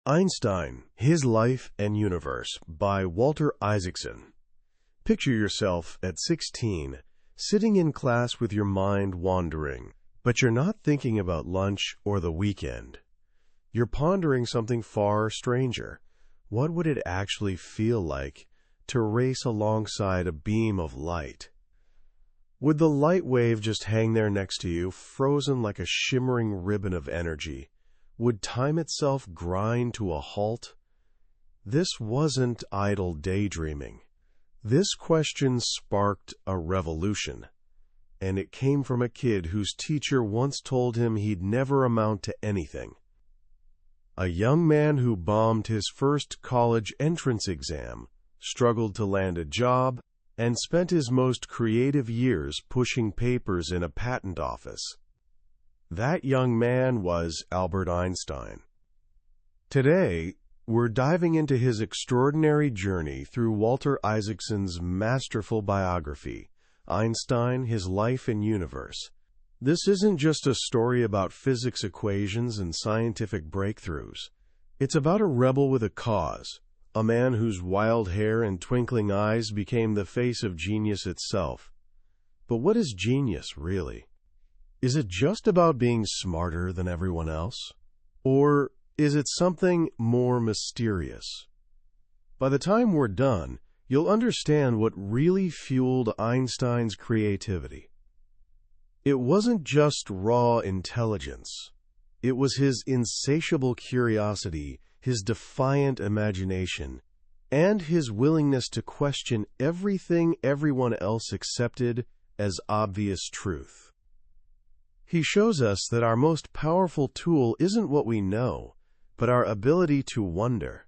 Einstein, His Life and Universe by Walter Isaacson. Picture yourself at 16, sitting in class with your mind wandering, but you're not thinking about lunch or the weekend. You're pondering something far stranger. What would it actually feel like to race alongside a beam of light? Would the light wave just hang there next to you, frozen like a shimmering ribbon of energy? Would time itself grind to a halt? This wasn't idle daydreaming. This question sparked a revolution, and it came from a kid whose teacher once told him he'd never amount to anything. A young man who bombed his first college entrance exam, struggled to land a job, and spent his most creative years pushing papers in a patent office. That young man was Albert Einstein. Today, we're diving into his extraordinary journey through Walter Isaacson's masterful biography, Einstein, His Life and Universe. This isn't just a story about physics equations and scientific breakthroughs. It's about a rebel with a cause, a man whose wild hair and twinkling eyes became the face of genius itself. But what is genius, really? Is it just about being smarter than everyone else? Or is it something more mysterious? By the time we're done, you'll understand what really fueled Einstein's creativity. It wasn't just raw intelligence. It was his insatiable curiosity, his defiant imagination, and his willingness to question everything everyone else accepted as obvious truth. He shows us that our most powerful tool isn't what we know, but our ability to wonder.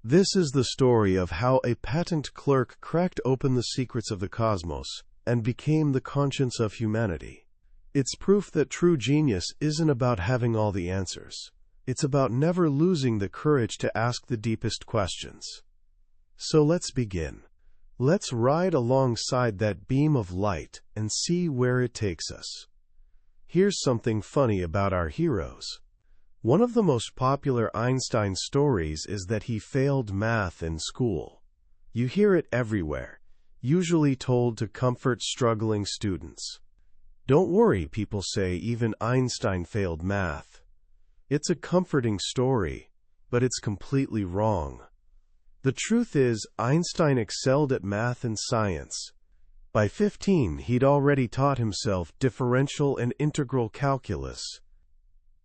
This is the story of how a patent clerk cracked open the secrets of the cosmos and became the conscience of humanity. It's proof that true genius isn't about having all the answers. It's about never losing the courage to ask the deepest questions. So let's begin. Let's ride alongside that beam of light and see where it takes us. Here's something funny about our heroes. One of the most popular Einstein stories is that he failed math in school. You hear it everywhere, usually told to comfort struggling students. Don't worry, people say, even Einstein failed math. It's a comforting story, but it's completely wrong. The truth is, Einstein excelled at math and science. By 15, he'd already taught himself differential and integral calculus.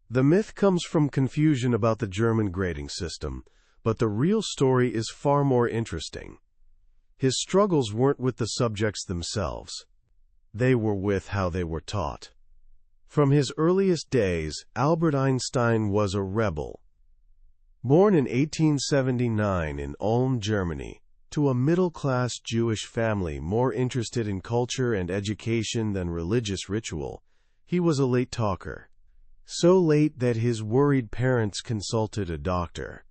The myth comes from confusion about the German grading system, but the real story is far more interesting. His struggles weren't with the subjects themselves. They were with how they were taught. From his earliest days, Albert Einstein was a rebel. Born in 1879 in Ulm, Germany, to a middle-class Jewish family more interested in culture and education than religious ritual, he was a late talker. So late that his worried parents consulted a doctor.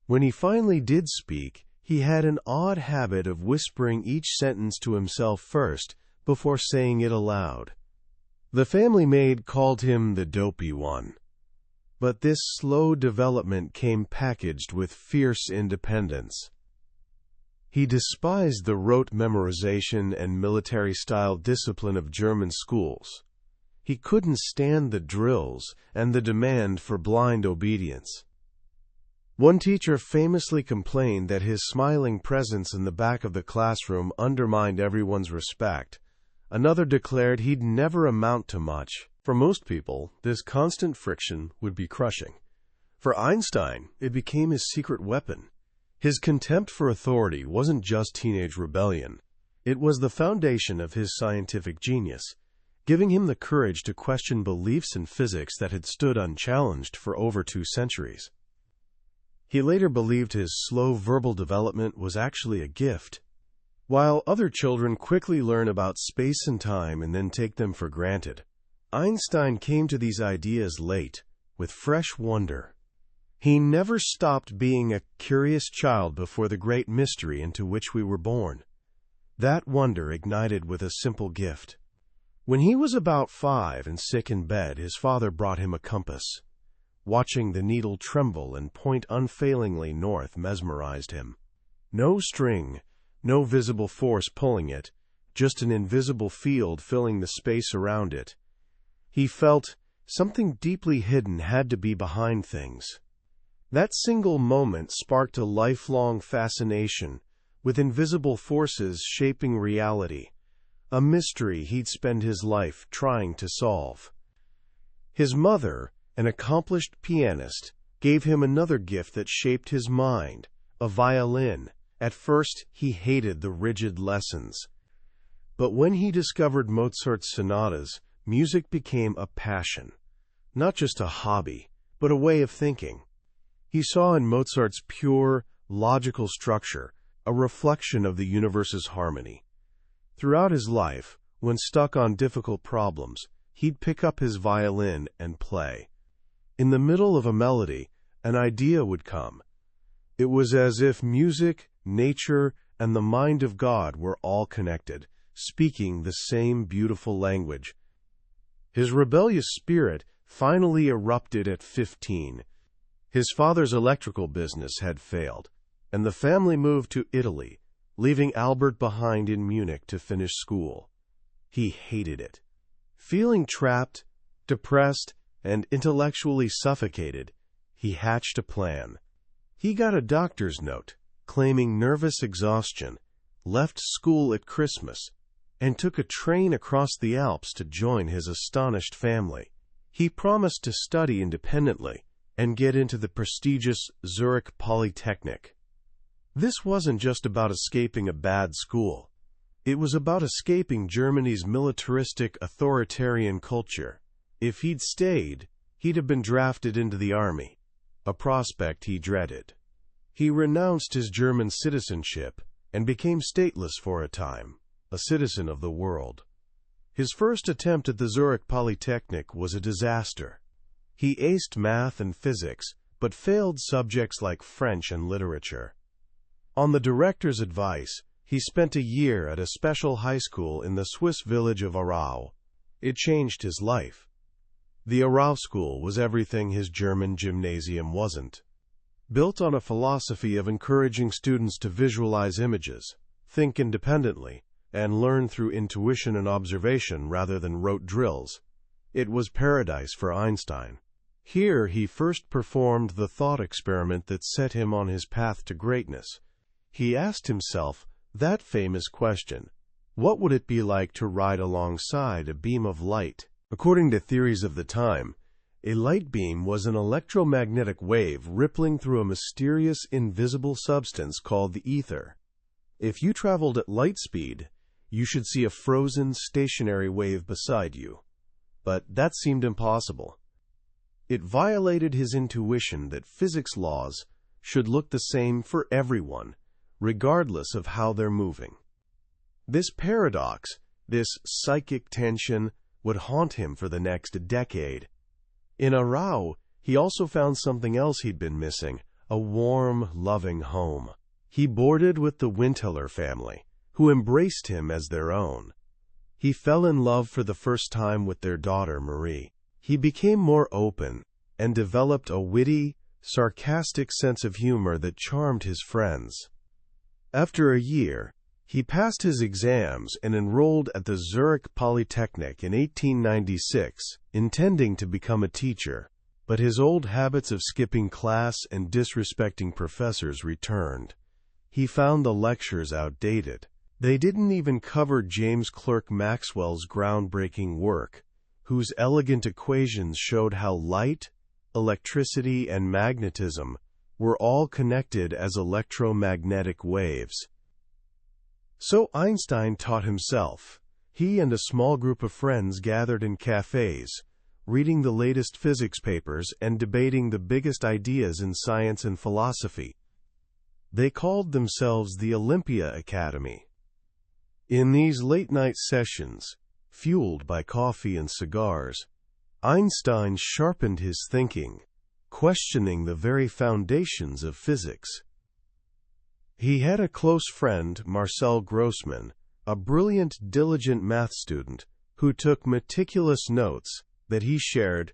When he finally did speak, he had an odd habit of whispering each sentence to himself first before saying it aloud. The family maid called him the dopey one. But this slow development came packaged with fierce independence. He despised the rote memorization and military-style discipline of German schools. He couldn't stand the drills and the demand for blind obedience. One teacher famously complained that his smiling presence in the back of the classroom undermined everyone's respect. Another declared he'd never amount to much. For most people, this constant friction would be crushing. For Einstein, it became his secret weapon. His contempt for authority wasn't just teenage rebellion. It was the foundation of his scientific genius, giving him the courage to question beliefs in physics that had stood unchallenged for over 2 centuries. He later believed his slow verbal development was actually a gift. While other children quickly learn about space and time and then take them for granted, Einstein came to these ideas late, with fresh wonder. He never stopped being a curious child before the great mystery into which we were born. That wonder ignited with a simple gift. When he was about 5 and sick in bed, his father brought him a compass. Watching the needle tremble and point unfailingly north mesmerized him. No string, no visible force pulling it, just an invisible field filling the space around it. He felt something deeply hidden had to be behind things. That single moment sparked a lifelong fascination with invisible forces shaping reality, a mystery he'd spend his life trying to solve. His mother, an accomplished pianist, gave him another gift that shaped his mind, a violin. At first, he hated the rigid lessons. But when he discovered Mozart's sonatas, music became a passion, not just a hobby, but a way of thinking. He saw in Mozart's pure, logical structure a reflection of the universe's harmony. Throughout his life, when stuck on difficult problems, he'd pick up his violin and play. In the middle of a melody, an idea would come. It was as if music, nature, and the mind of God were all connected, speaking the same beautiful language. His rebellious spirit finally erupted at 15. His father's electrical business had failed, and the family moved to Italy, leaving Albert behind in Munich to finish school. He hated it. Feeling trapped, depressed, and intellectually suffocated, he hatched a plan. He got a doctor's note, claiming nervous exhaustion, left school at Christmas, and took a train across the Alps to join his astonished family. He promised to study independently and get into the prestigious Zurich Polytechnic. This wasn't just about escaping a bad school. It was about escaping Germany's militaristic, authoritarian culture. If he'd stayed, he'd have been drafted into the army, a prospect he dreaded. He renounced his German citizenship and became stateless for a time, a citizen of the world. His first attempt at the Zurich Polytechnic was a disaster. He aced math and physics, but failed subjects like French and literature. On the director's advice, he spent a year at a special high school in the Swiss village of Aarau. It changed his life. The Aarau school was everything his German gymnasium wasn't. Built on a philosophy of encouraging students to visualize images, think independently, and learn through intuition and observation rather than rote drills, it was paradise for Einstein. Here he first performed the thought experiment that set him on his path to greatness. He asked himself that famous question, what would it be like to ride alongside a beam of light? According to theories of the time, a light beam was an electromagnetic wave rippling through a mysterious, invisible substance called the ether. If you traveled at light speed, you should see a frozen, stationary wave beside you. But that seemed impossible. It violated his intuition that physics laws should look the same for everyone, regardless of how they're moving. This paradox, this psychic tension, would haunt him for the next decade. In Aarau, he also found something else he'd been missing, a warm, loving home. He boarded with the Winteler family, who embraced him as their own. He fell in love for the first time with their daughter, Marie. He became more open and developed a witty, sarcastic sense of humor that charmed his friends. After a year, he passed his exams and enrolled at the Zurich Polytechnic in 1896, intending to become a teacher. But his old habits of skipping class and disrespecting professors returned. He found the lectures outdated. They didn't even cover James Clerk Maxwell's groundbreaking work, whose elegant equations showed how light, electricity, and magnetism were all connected as electromagnetic waves. So Einstein taught himself. He and a small group of friends gathered in cafes, reading the latest physics papers and debating the biggest ideas in science and philosophy. They called themselves the Olympia Academy. In these late-night sessions, fueled by coffee and cigars, Einstein sharpened his thinking, questioning the very foundations of physics. He had a close friend, Marcel Grossman, a brilliant, diligent math student who took meticulous notes that he shared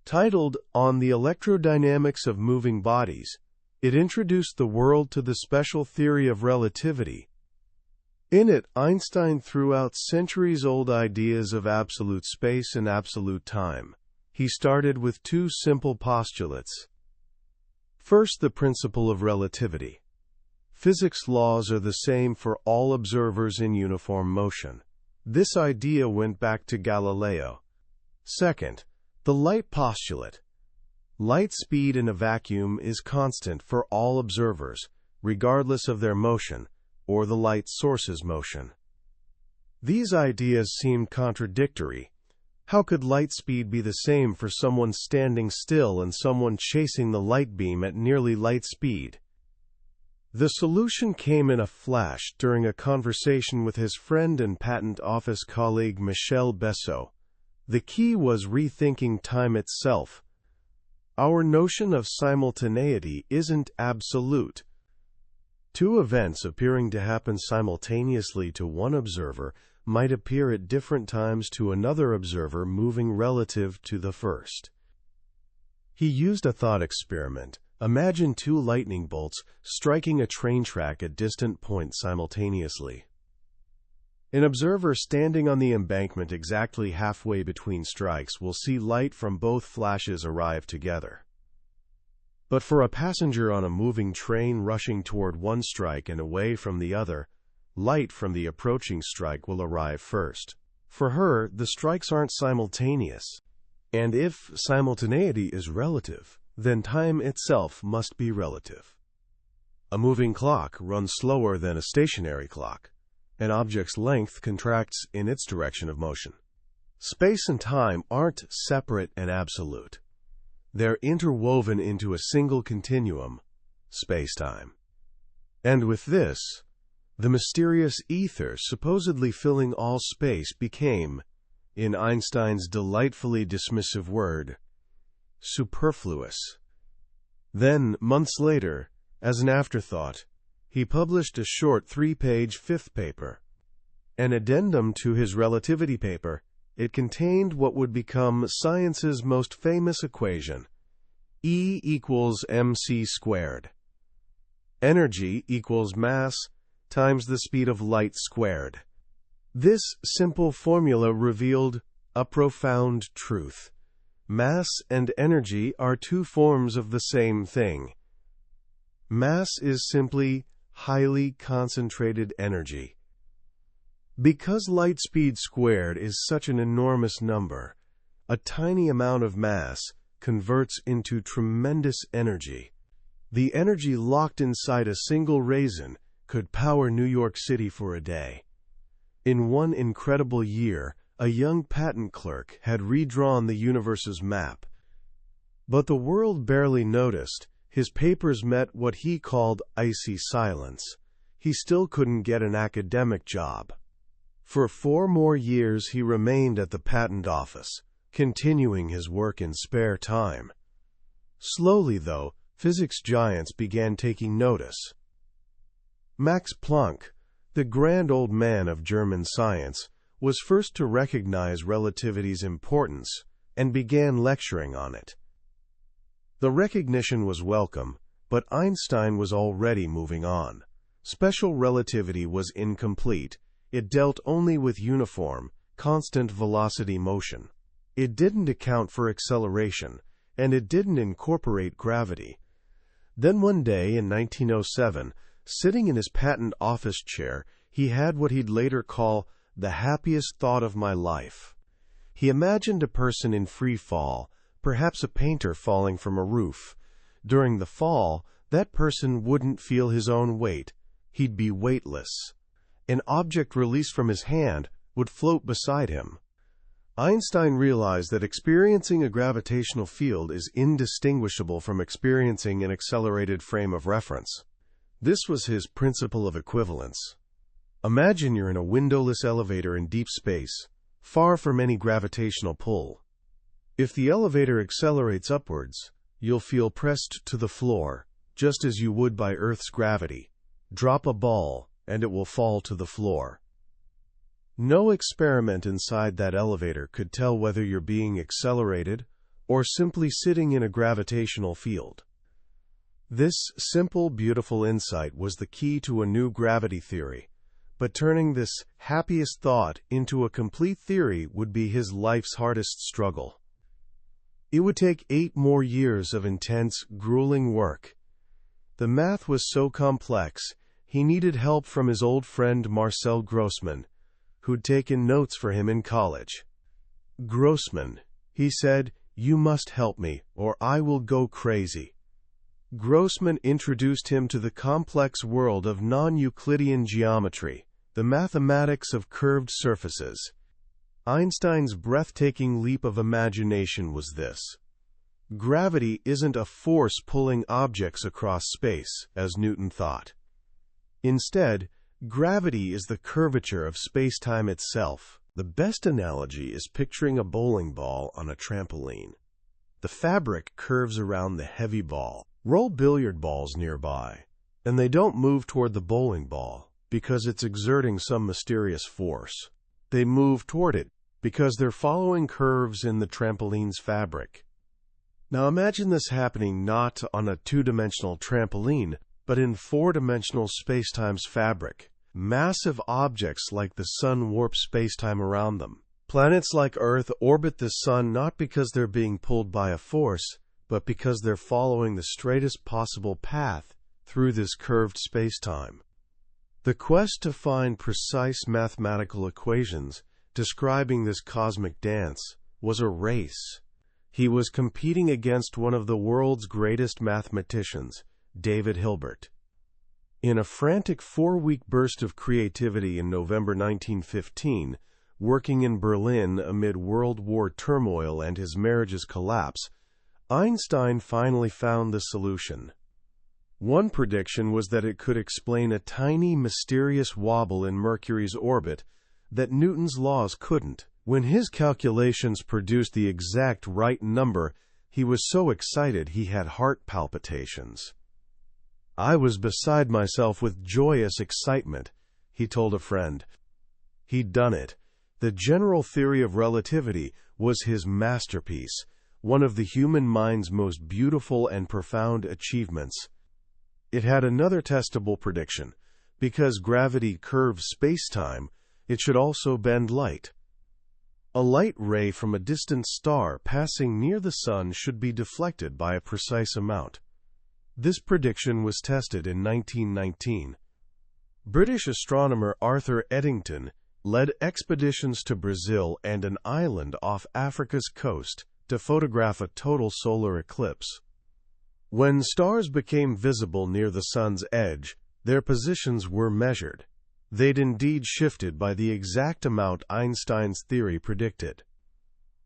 Titled On the Electrodynamics of Moving Bodies, it introduced the world to the special theory of relativity. In it, Einstein threw out centuries-old ideas of absolute space and absolute time. He started with two simple postulates. First, the principle of relativity. Physics laws are the same for all observers in uniform motion. This idea went back to Galileo. Second, the light postulate. Light speed in a vacuum is constant for all observers, regardless of their motion, or the light source's motion. These ideas seemed contradictory. How could light speed be the same for someone standing still and someone chasing the light beam at nearly light speed? The solution came in a flash during a conversation with his friend and patent office colleague Michel Bessot. The key was rethinking time itself. Our notion of simultaneity isn't absolute. Two events appearing to happen simultaneously to one observer might appear at different times to another observer moving relative to the first. He used a thought experiment. Imagine two lightning bolts striking a train track at distant points simultaneously. An observer standing on the embankment exactly halfway between strikes will see light from both flashes arrive together. But for a passenger on a moving train rushing toward one strike and away from the other, light from the approaching strike will arrive first. For her, the strikes aren't simultaneous. And if simultaneity is relative, then time itself must be relative. A moving clock runs slower than a stationary clock. An object's length contracts in its direction of motion. Space and time aren't separate and absolute. They're interwoven into a single continuum, space-time. And with this, the mysterious ether supposedly filling all space became, in Einstein's delightfully dismissive word, superfluous. Then, months later, as an afterthought, he published a short 3-page fifth paper. An addendum to his relativity paper, it contained what would become science's most famous equation, E equals mc squared. Energy equals mass times the speed of light squared. This simple formula revealed a profound truth. Mass and energy are two forms of the same thing. Mass is simply highly concentrated energy. Because light speed squared is such an enormous number, a tiny amount of mass converts into tremendous energy. The energy locked inside a single raisin could power New York City for a day. In one incredible year, a young patent clerk had redrawn the universe's map. But the world barely noticed. His papers met what he called icy silence. He still couldn't get an academic job. For 4 more years he remained at the patent office, continuing his work in spare time. Slowly, though, physics giants began taking notice. Max Planck, the grand old man of German science, was first to recognize relativity's importance and began lecturing on it. The recognition was welcome, but Einstein was already moving on. Special relativity was incomplete. It dealt only with uniform, constant velocity motion. It didn't account for acceleration, and it didn't incorporate gravity. Then one day in 1907, sitting in his patent office chair, he had what he'd later call the happiest thought of my life. He imagined a person in free fall, perhaps a painter falling from a roof. During the fall, that person wouldn't feel his own weight. He'd be weightless. An object released from his hand would float beside him. Einstein realized that experiencing a gravitational field is indistinguishable from experiencing an accelerated frame of reference. This was his principle of equivalence. Imagine you're in a windowless elevator in deep space, far from any gravitational pull. If the elevator accelerates upwards, you'll feel pressed to the floor, just as you would by Earth's gravity. Drop a ball, and it will fall to the floor. No experiment inside that elevator could tell whether you're being accelerated or simply sitting in a gravitational field. This simple, beautiful insight was the key to a new gravity theory, but turning this happiest thought into a complete theory would be his life's hardest struggle. It would take 8 more years of intense, grueling work. The math was so complex, he needed help from his old friend Marcel Grossman, who'd taken notes for him in college. "Grossman," he said, "you must help me, or I will go crazy." Grossman introduced him to the complex world of non-Euclidean geometry, the mathematics of curved surfaces. Einstein's breathtaking leap of imagination was this. Gravity isn't a force pulling objects across space, as Newton thought. Instead, gravity is the curvature of space-time itself. The best analogy is picturing a bowling ball on a trampoline. The fabric curves around the heavy ball. Roll billiard balls nearby, and they don't move toward the bowling ball because it's exerting some mysterious force. They move toward it because they're following curves in the trampoline's fabric. Now imagine this happening not on a 2-dimensional trampoline, but in 4-dimensional spacetime's fabric. Massive objects like the sun warp spacetime around them. Planets like Earth orbit the sun not because they're being pulled by a force, but because they're following the straightest possible path through this curved spacetime. The quest to find precise mathematical equations describing this cosmic dance was a race. He was competing against one of the world's greatest mathematicians, David Hilbert. In a frantic 4-week burst of creativity in November 1915, working in Berlin amid World War turmoil and his marriage's collapse, Einstein finally found the solution. One prediction was that it could explain a tiny, mysterious wobble in Mercury's orbit that Newton's laws couldn't. When his calculations produced the exact right number, he was so excited he had heart palpitations. "I was beside myself with joyous excitement," he told a friend. He'd done it. The general theory of relativity was his masterpiece, one of the human mind's most beautiful and profound achievements. It had another testable prediction. Because gravity curves space-time, it should also bend light. A light ray from a distant star passing near the sun should be deflected by a precise amount. This prediction was tested in 1919. British astronomer Arthur Eddington led expeditions to Brazil and an island off Africa's coast to photograph a total solar eclipse. When stars became visible near the sun's edge, their positions were measured. They'd indeed shifted by the exact amount Einstein's theory predicted.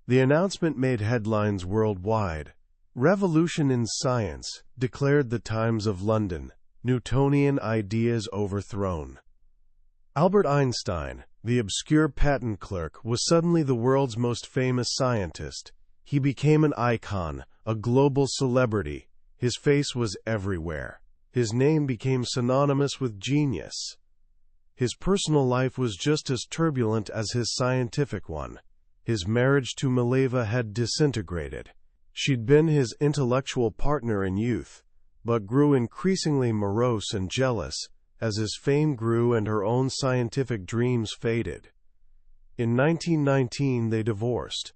The announcement made headlines worldwide. "Revolution in science," declared the Times of London. "Newtonian ideas overthrown." Albert Einstein, the obscure patent clerk, was suddenly the world's most famous scientist. He became an icon, a global celebrity. His face was everywhere. His name became synonymous with genius. His personal life was just as turbulent as his scientific one. His marriage to Mileva had disintegrated. She'd been his intellectual partner in youth, but grew increasingly morose and jealous as his fame grew and her own scientific dreams faded. In 1919, they divorced.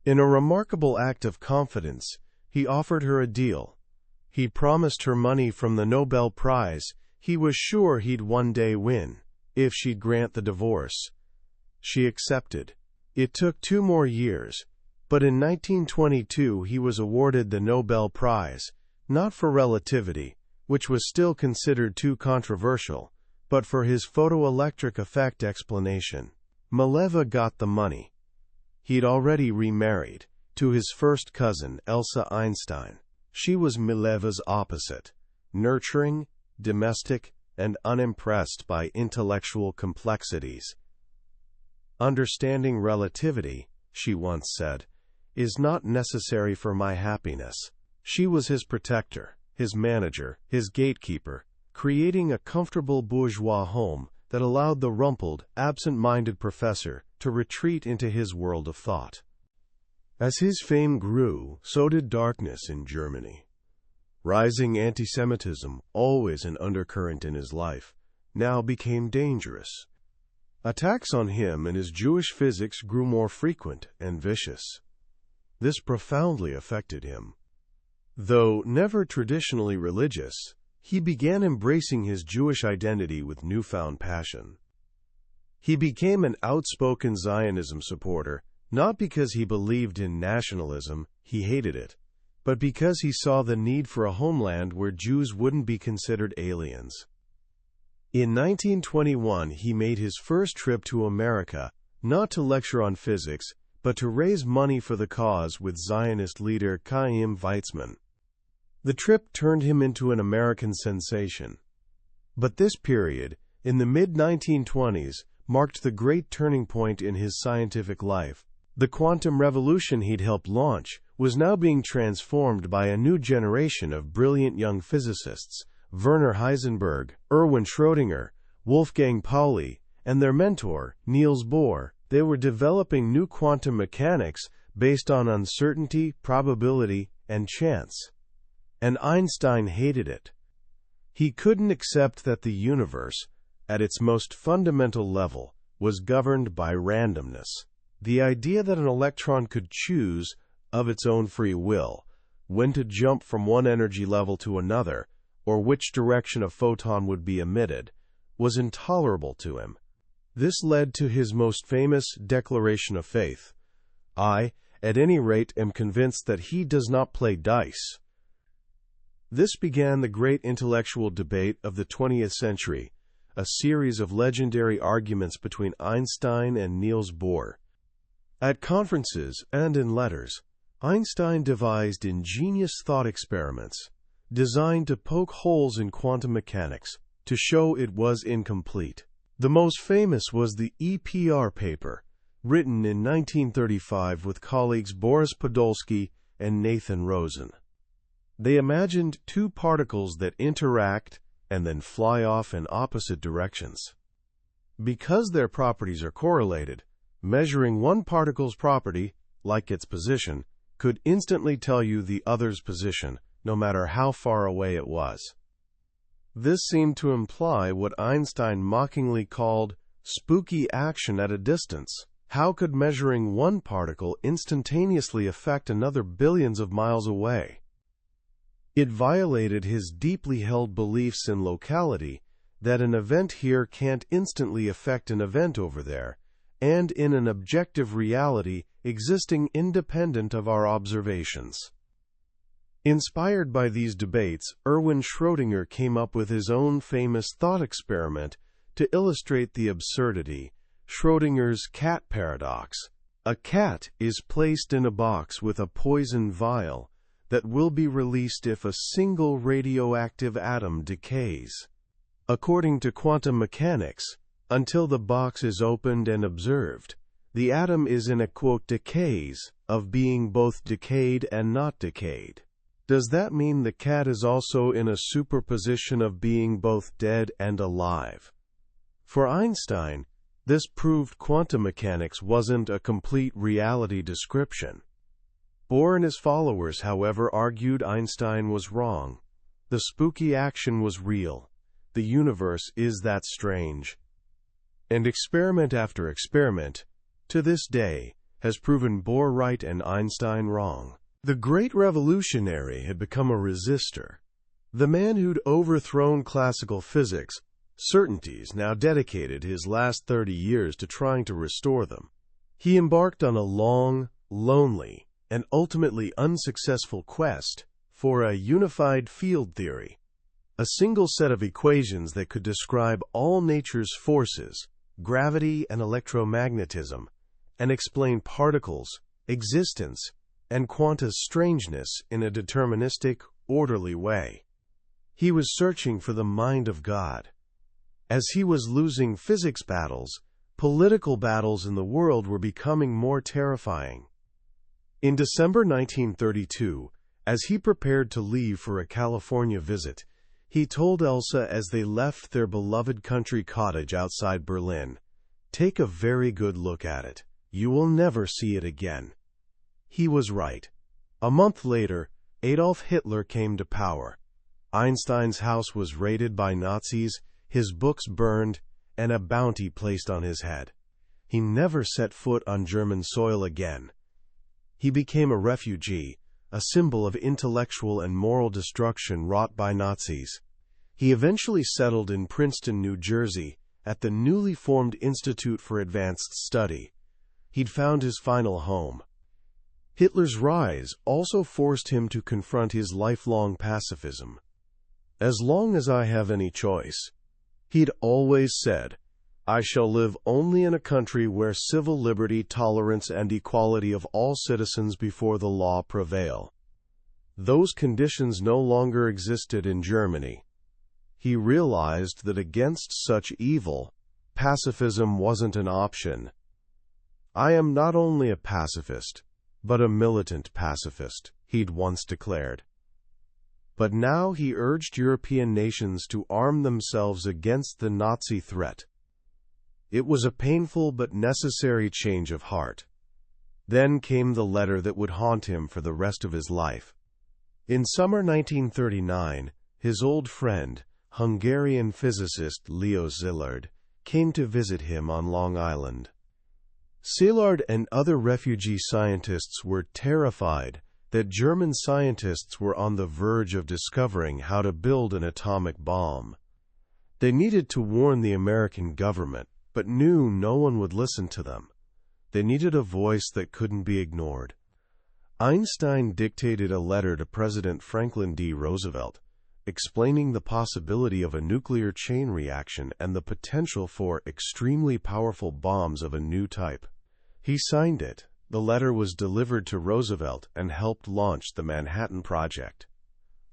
In a remarkable act of confidence, he offered her a deal. He promised her money from the Nobel Prize he was sure he'd one day win, if she'd grant the divorce. She accepted. It took 2 more years, but in 1922 he was awarded the Nobel Prize, not for relativity, which was still considered too controversial, but for his photoelectric effect explanation. Mileva got the money. He'd already remarried, to his first cousin, Elsa Einstein. She was Mileva's opposite, nurturing, domestic, and unimpressed by intellectual complexities. "Understanding relativity," she once said, "is not necessary for my happiness." She was his protector, his manager, his gatekeeper, creating a comfortable bourgeois home that allowed the rumpled, absent-minded professor to retreat into his world of thought. As his fame grew, so did darkness in Germany. Rising anti-Semitism, always an undercurrent in his life, now became dangerous. Attacks on him and his Jewish physics grew more frequent and vicious. This profoundly affected him. Though never traditionally religious, he began embracing his Jewish identity with newfound passion. He became an outspoken Zionism supporter, not because he believed in nationalism, he hated it, but because he saw the need for a homeland where Jews wouldn't be considered aliens. In 1921, he made his first trip to America, not to lecture on physics, but to raise money for the cause with Zionist leader Chaim Weizmann. The trip turned him into an American sensation. But this period, in the mid-1920s, marked the great turning point in his scientific life. The quantum revolution he'd helped launch was now being transformed by a new generation of brilliant young physicists, Werner Heisenberg, Erwin Schrödinger, Wolfgang Pauli, and their mentor, Niels Bohr. They were developing new quantum mechanics based on uncertainty, probability, and chance. And Einstein hated it. He couldn't accept that the universe, at its most fundamental level, was governed by randomness. The idea that an electron could choose, of its own free will, when to jump from one energy level to another, or which direction a photon would be emitted, was intolerable to him. This led to his most famous declaration of faith. I, at any rate, am convinced that he does not play dice. This began the great intellectual debate of the 20th century, a series of legendary arguments between Einstein and Niels Bohr. At conferences and in letters, Einstein devised ingenious thought experiments designed to poke holes in quantum mechanics to show it was incomplete. The most famous was the EPR paper, written in 1935 with colleagues Boris Podolsky and Nathan Rosen. They imagined two particles that interact and then fly off in opposite directions. Because their properties are correlated, measuring one particle's property, like its position, could instantly tell you the other's position, no matter how far away it was. This seemed to imply what Einstein mockingly called spooky action at a distance. How could measuring one particle instantaneously affect another billions of miles away? It violated his deeply held beliefs in locality, that an event here can't instantly affect an event over there, and in an objective reality existing independent of our observations. Inspired by these debates, Erwin Schrödinger came up with his own famous thought experiment to illustrate the absurdity, Schrödinger's cat paradox. A cat is placed in a box with a poison vial that will be released if a single radioactive atom decays. According to quantum mechanics, until the box is opened and observed, the atom is in a quote decays of being both decayed and not decayed. Does that mean the cat is also in a superposition of being both dead and alive? For Einstein, this proved quantum mechanics wasn't a complete reality description. Bohr and his followers, however, argued Einstein was wrong. The spooky action was real. The universe is that strange. And experiment after experiment, to this day, has proven Bohr right and Einstein wrong. The great revolutionary had become a resistor. The man who'd overthrown classical physics, certainties, now dedicated his last 30 years to trying to restore them. He embarked on a long, lonely, and ultimately unsuccessful quest for a unified field theory, a single set of equations that could describe all nature's forces, gravity and electromagnetism, and explain particles, existence, and quanta strangeness in a deterministic, orderly way. He was searching for the mind of God. As he was losing physics battles, political battles in the world were becoming more terrifying. In December 1932, as he prepared to leave for a California visit, he told Elsa as they left their beloved country cottage outside Berlin, "Take a very good look at it. You will never see it again." He was right. A month later, Adolf Hitler came to power. Einstein's house was raided by Nazis, his books burned, and a bounty placed on his head. He never set foot on German soil again. He became a refugee, a symbol of intellectual and moral destruction wrought by Nazis. He eventually settled in Princeton, New Jersey, at the newly formed Institute for Advanced Study. He'd found his final home. Hitler's rise also forced him to confront his lifelong pacifism. "As long as I have any choice," he'd always said, "I shall live only in a country where civil liberty, tolerance, and equality of all citizens before the law prevail." Those conditions no longer existed in Germany. He realized that against such evil, pacifism wasn't an option. "I am not only a pacifist, but a militant pacifist," he'd once declared. But now he urged European nations to arm themselves against the Nazi threat. It was a painful but necessary change of heart. Then came the letter that would haunt him for the rest of his life. In summer 1939, his old friend, Hungarian physicist Leo Szilard, came to visit him on Long Island. Szilard and other refugee scientists were terrified that German scientists were on the verge of discovering how to build an atomic bomb. They needed to warn the American government, but knew no one would listen to them. They needed a voice that couldn't be ignored. Einstein dictated a letter to President Franklin D. Roosevelt, explaining the possibility of a nuclear chain reaction and the potential for extremely powerful bombs of a new type. He signed it. The letter was delivered to Roosevelt and helped launch the Manhattan Project.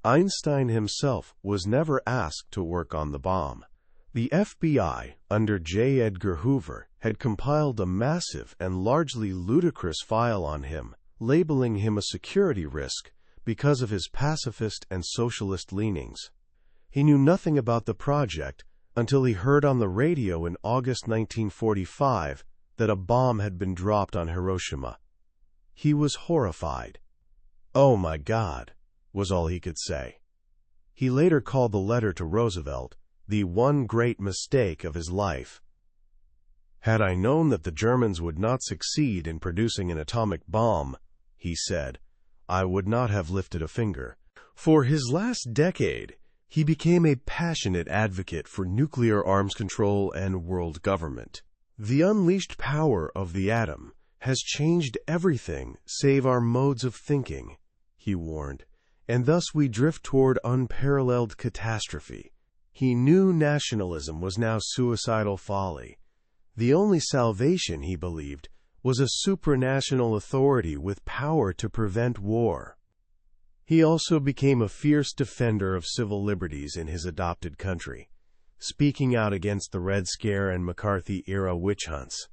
Einstein himself was never asked to work on the bomb. The FBI, under J. Edgar Hoover, had compiled a massive and largely ludicrous file on him, labeling him a security risk because of his pacifist and socialist leanings. He knew nothing about the project until he heard on the radio in August 1945 that a bomb had been dropped on Hiroshima. He was horrified. "Oh my God," was all he could say. He later called the letter to Roosevelt the one great mistake of his life. "Had I known that the Germans would not succeed in producing an atomic bomb," he said, "I would not have lifted a finger." For his last decade, he became a passionate advocate for nuclear arms control and world government. "The unleashed power of the atom has changed everything save our modes of thinking," he warned, "and thus we drift toward unparalleled catastrophe." He knew nationalism was now suicidal folly. The only salvation, he believed, was a supranational authority with power to prevent war. He also became a fierce defender of civil liberties in his adopted country, speaking out against the Red Scare and McCarthy-era witch hunts.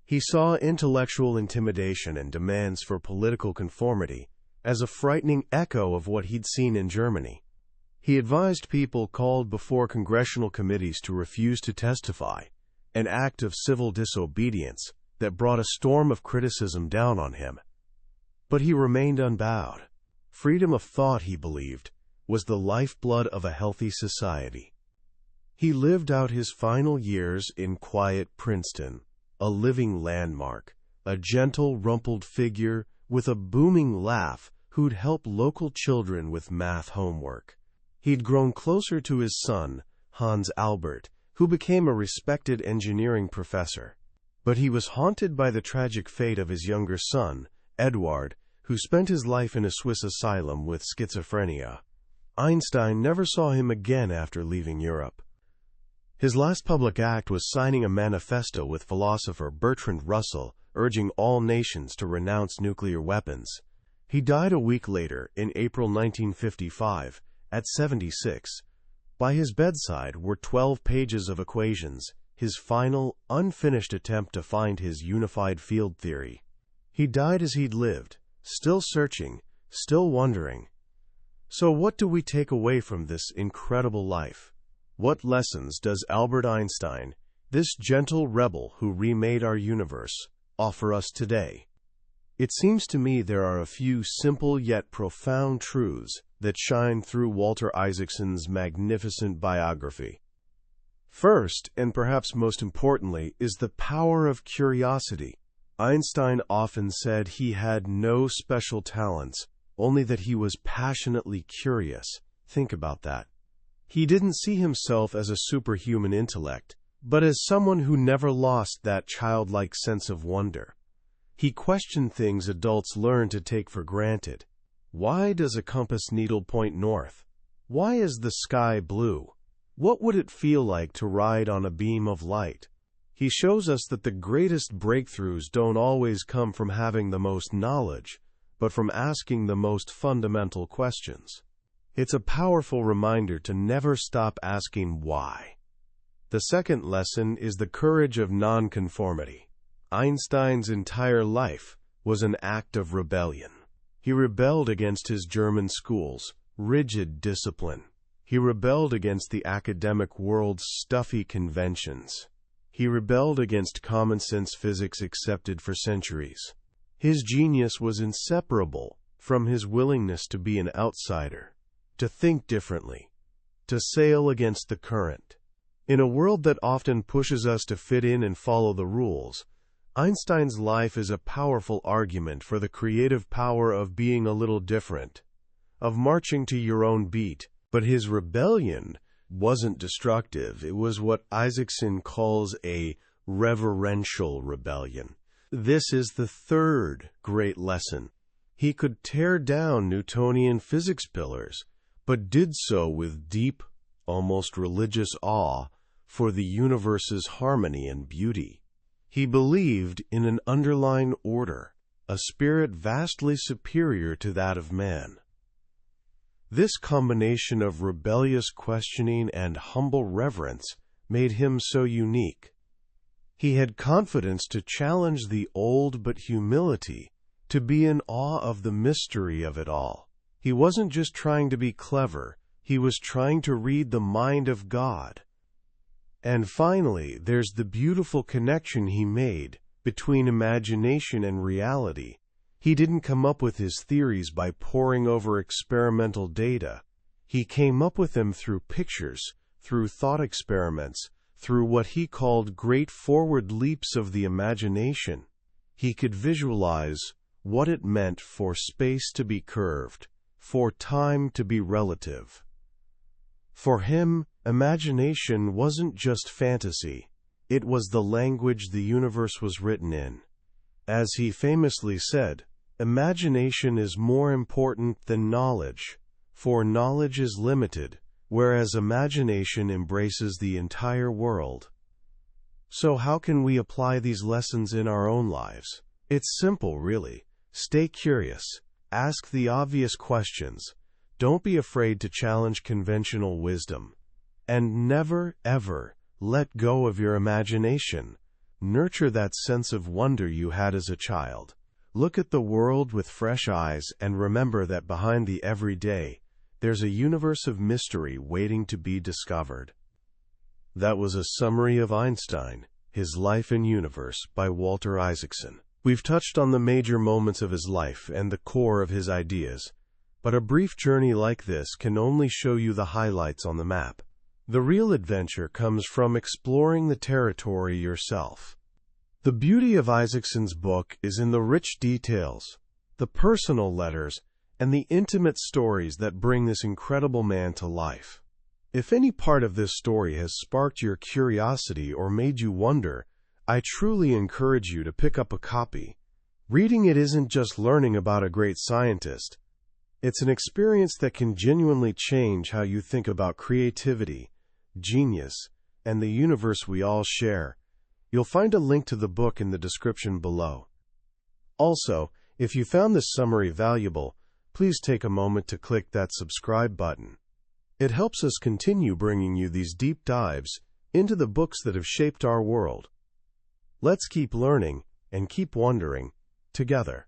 He saw intellectual intimidation and demands for political conformity as a frightening echo of what he'd seen in Germany. He advised people called before congressional committees to refuse to testify, an act of civil disobedience that brought a storm of criticism down on him. But he remained unbowed. Freedom of thought, he believed, was the lifeblood of a healthy society. He lived out his final years in quiet Princeton, a living landmark, a gentle, rumpled figure with a booming laugh who'd help local children with math homework. He'd grown closer to his son, Hans Albert, who became a respected engineering professor. But he was haunted by the tragic fate of his younger son, Eduard, who spent his life in a Swiss asylum with schizophrenia. Einstein never saw him again after leaving Europe. His last public act was signing a manifesto with philosopher Bertrand Russell, urging all nations to renounce nuclear weapons. He died a week later, in April 1955, at 76. By his bedside were 12 pages of equations, his final, unfinished attempt to find his unified field theory. He died as he'd lived, still searching, still wondering. So what do we take away from this incredible life? What lessons does Albert Einstein, this gentle rebel who remade our universe, offer us today? It seems to me there are a few simple yet profound truths that shine through Walter Isaacson's magnificent biography. First, and perhaps most importantly, is the power of curiosity. Einstein often said he had no special talents, only that he was passionately curious. Think about that. He didn't see himself as a superhuman intellect, but as someone who never lost that childlike sense of wonder. He questioned things adults learn to take for granted. Why does a compass needle point north? Why is the sky blue? What would it feel like to ride on a beam of light? He shows us that the greatest breakthroughs don't always come from having the most knowledge, but from asking the most fundamental questions. It's a powerful reminder to never stop asking why. The second lesson is the courage of nonconformity. Einstein's entire life was an act of rebellion. He rebelled against his German schools, rigid discipline. He rebelled against the academic world's stuffy conventions. He rebelled against common-sense physics accepted for centuries. His genius was inseparable from his willingness to be an outsider, to think differently, to sail against the current. In a world that often pushes us to fit in and follow the rules, Einstein's life is a powerful argument for the creative power of being a little different, of marching to your own beat. But his rebellion wasn't destructive. It was what Isaacson calls a reverential rebellion. This is the third great lesson. He could tear down Newtonian physics pillars, but did so with deep, almost religious awe for the universe's harmony and beauty. He believed in an underlying order, a spirit vastly superior to that of man. This combination of rebellious questioning and humble reverence made him so unique. He had confidence to challenge the old, but humility to be in awe of the mystery of it all. He wasn't just trying to be clever, he was trying to read the mind of God. And finally, there's the beautiful connection he made between imagination and reality. He didn't come up with his theories by poring over experimental data. He came up with them through pictures, through thought experiments, through what he called great forward leaps of the imagination. He could visualize what it meant for space to be curved, for time to be relative. For him, imagination wasn't just fantasy. It was the language the universe was written in. As he famously said, imagination is more important than knowledge, for knowledge is limited, whereas imagination embraces the entire world. So how can we apply these lessons in our own lives? It's simple, really. Stay curious. Ask the obvious questions. Don't be afraid to challenge conventional wisdom. And never, ever, let go of your imagination. Nurture that sense of wonder you had as a child. Look at the world with fresh eyes and remember that behind the everyday, there's a universe of mystery waiting to be discovered. That was a summary of Einstein, His Life and Universe by Walter Isaacson. We've touched on the major moments of his life and the core of his ideas, but a brief journey like this can only show you the highlights on the map. The real adventure comes from exploring the territory yourself. The beauty of Isaacson's book is in the rich details, the personal letters, and the intimate stories that bring this incredible man to life. If any part of this story has sparked your curiosity or made you wonder, I truly encourage you to pick up a copy. Reading it isn't just learning about a great scientist. It's an experience that can genuinely change how you think about creativity, genius, and the universe we all share. You'll find a link to the book in the description below. Also, if you found this summary valuable, please take a moment to click that subscribe button. It helps us continue bringing you these deep dives into the books that have shaped our world. Let's keep learning and keep wondering together.